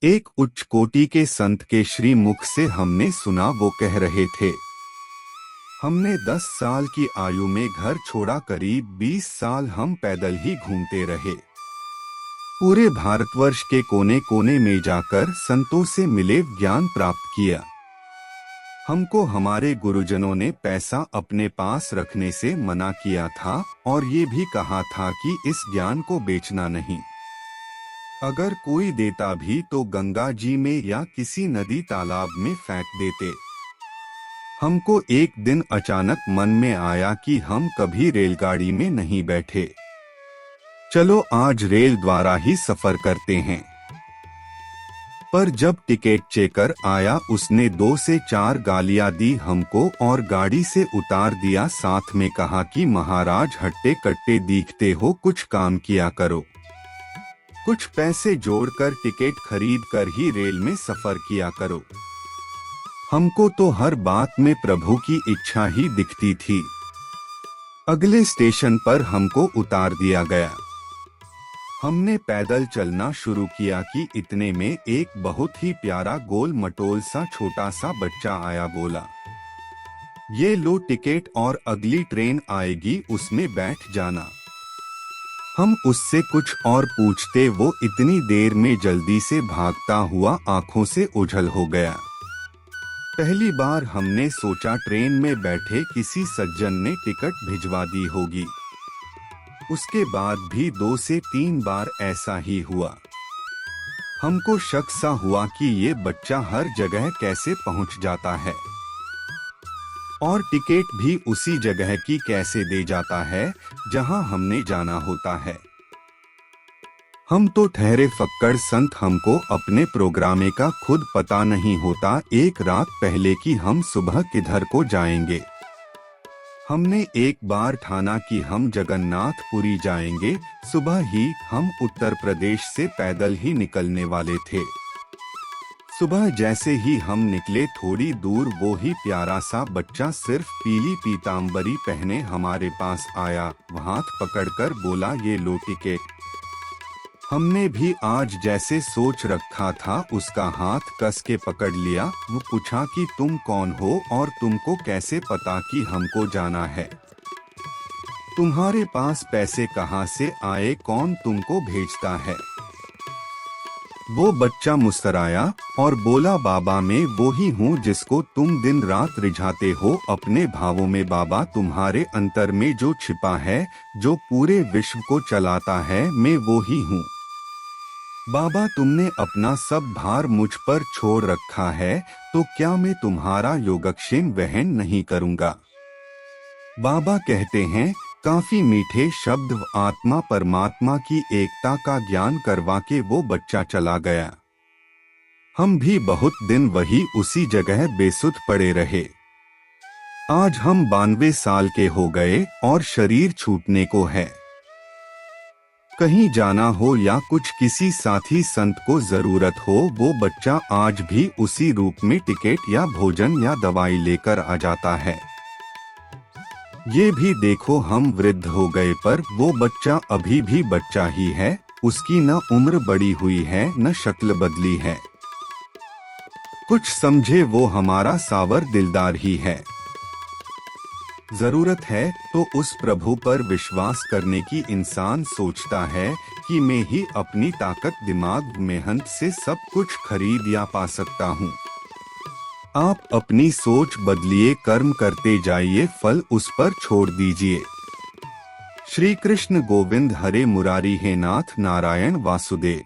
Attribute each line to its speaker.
Speaker 1: एक उच्च कोटि के संत के श्री मुख से हमने सुना, वो कह रहे थे, हमने 10 साल की आयु में घर छोड़ा, करीब 20 साल हम पैदल ही घूमते रहे। पूरे भारतवर्ष के कोने कोने में जाकर संतों से मिले, ज्ञान प्राप्त किया। हमको हमारे गुरुजनों ने पैसा अपने पास रखने से मना किया था और ये भी कहा था कि इस ज्ञान को बेचना नहीं। अगर कोई देता भी तो गंगा जी में या किसी नदी तालाब में फेंक देते। हमको एक दिन अचानक मन में आया कि हम कभी रेलगाड़ी में नहीं बैठे, चलो आज रेल द्वारा ही सफर करते हैं। पर जब टिकट चेकर आया उसने 2 से 4 गालियां दी हमको और गाड़ी से उतार दिया। साथ में कहा कि महाराज हट्टे कट्टे दिखते हो, कुछ काम किया करो। कुछ पैसे जोड़कर टिकट खरीद कर ही रेल में सफर किया करो। हमको तो हर बात में प्रभु की इच्छा ही दिखती थी। अगले स्टेशन पर हमको उतार दिया गया। हमने पैदल चलना शुरू किया कि इतने में एक बहुत ही प्यारा गोल मटोल सा छोटा सा बच्चा आया, बोला, ये लो टिकट और अगली ट्रेन आएगी उसमें बैठ जाना। हम उससे कुछ और पूछते, वो इतनी देर में जल्दी से भागता हुआ आंखों से ओझल हो गया। पहली बार हमने सोचा ट्रेन में बैठे किसी सज्जन ने टिकट भिजवा दी होगी। उसके बाद भी 2 से 3 बार ऐसा ही हुआ। हमको शक सा हुआ कि ये बच्चा हर जगह कैसे पहुंच जाता है और टिकट भी उसी जगह की कैसे दे जाता है जहां हमने जाना होता है। हम तो ठहरे फक्कड़ संत, हमको अपने प्रोग्रामे का खुद पता नहीं होता एक रात पहले कि हम सुबह किधर को जाएंगे। हमने एक बार ठाना कि हम जगन्नाथपुरी जाएंगे। सुबह ही हम उत्तर प्रदेश से पैदल ही निकलने वाले थे। सुबह जैसे ही हम निकले थोड़ी दूर वो ही प्यारा सा बच्चा सिर्फ पीली पीतांबरी पहने हमारे पास आया, हाथ पकड़कर बोला, ये लो टिकट। हमने भी आज जैसे सोच रखा था उसका हाथ कस के पकड़ लिया। वो पूछा कि तुम कौन हो और तुमको कैसे पता कि हमको जाना है? तुम्हारे पास पैसे कहाँ से आए, कौन तुमको भेजता है? वो बच्चा मुस्कुराया और बोला, बाबा मैं वो ही हूँ जिसको तुम दिन रात रिझाते हो अपने भावों में। बाबा तुम्हारे अंतर में जो छिपा है, जो पूरे विश्व को चलाता है, मैं वो ही हूँ। बाबा तुमने अपना सब भार मुझ पर छोड़ रखा है, तो क्या मैं तुम्हारा योगक्षेम वहन नहीं करूँगा? बाबा कहते हैं, काफी मीठे शब्द आत्मा परमात्मा की एकता का ज्ञान करवा के वो बच्चा चला गया। हम भी बहुत दिन वही उसी जगह बेसुध पड़े रहे। आज हम 92 साल के हो गए और शरीर छूटने को है। कहीं जाना हो या कुछ किसी साथी संत को जरूरत हो, वो बच्चा आज भी उसी रूप में टिकट या भोजन या दवाई लेकर आ जाता है। ये भी देखो हम वृद्ध हो गए पर वो बच्चा अभी भी बच्चा ही है। उसकी न उम्र बड़ी हुई है न शक्ल बदली है। कुछ समझे वो हमारा सावर दिलदार ही है। जरूरत है तो उस प्रभु पर विश्वास करने की। इंसान सोचता है कि मैं ही अपनी ताकत दिमाग मेहनत से सब कुछ खरीद या पा सकता हूँ। आप अपनी सोच बदलिए, कर्म करते जाइए, फल उस पर छोड़ दीजिए। श्री कृष्ण गोविंद हरे मुरारी हे नाथ नारायण वासुदेव।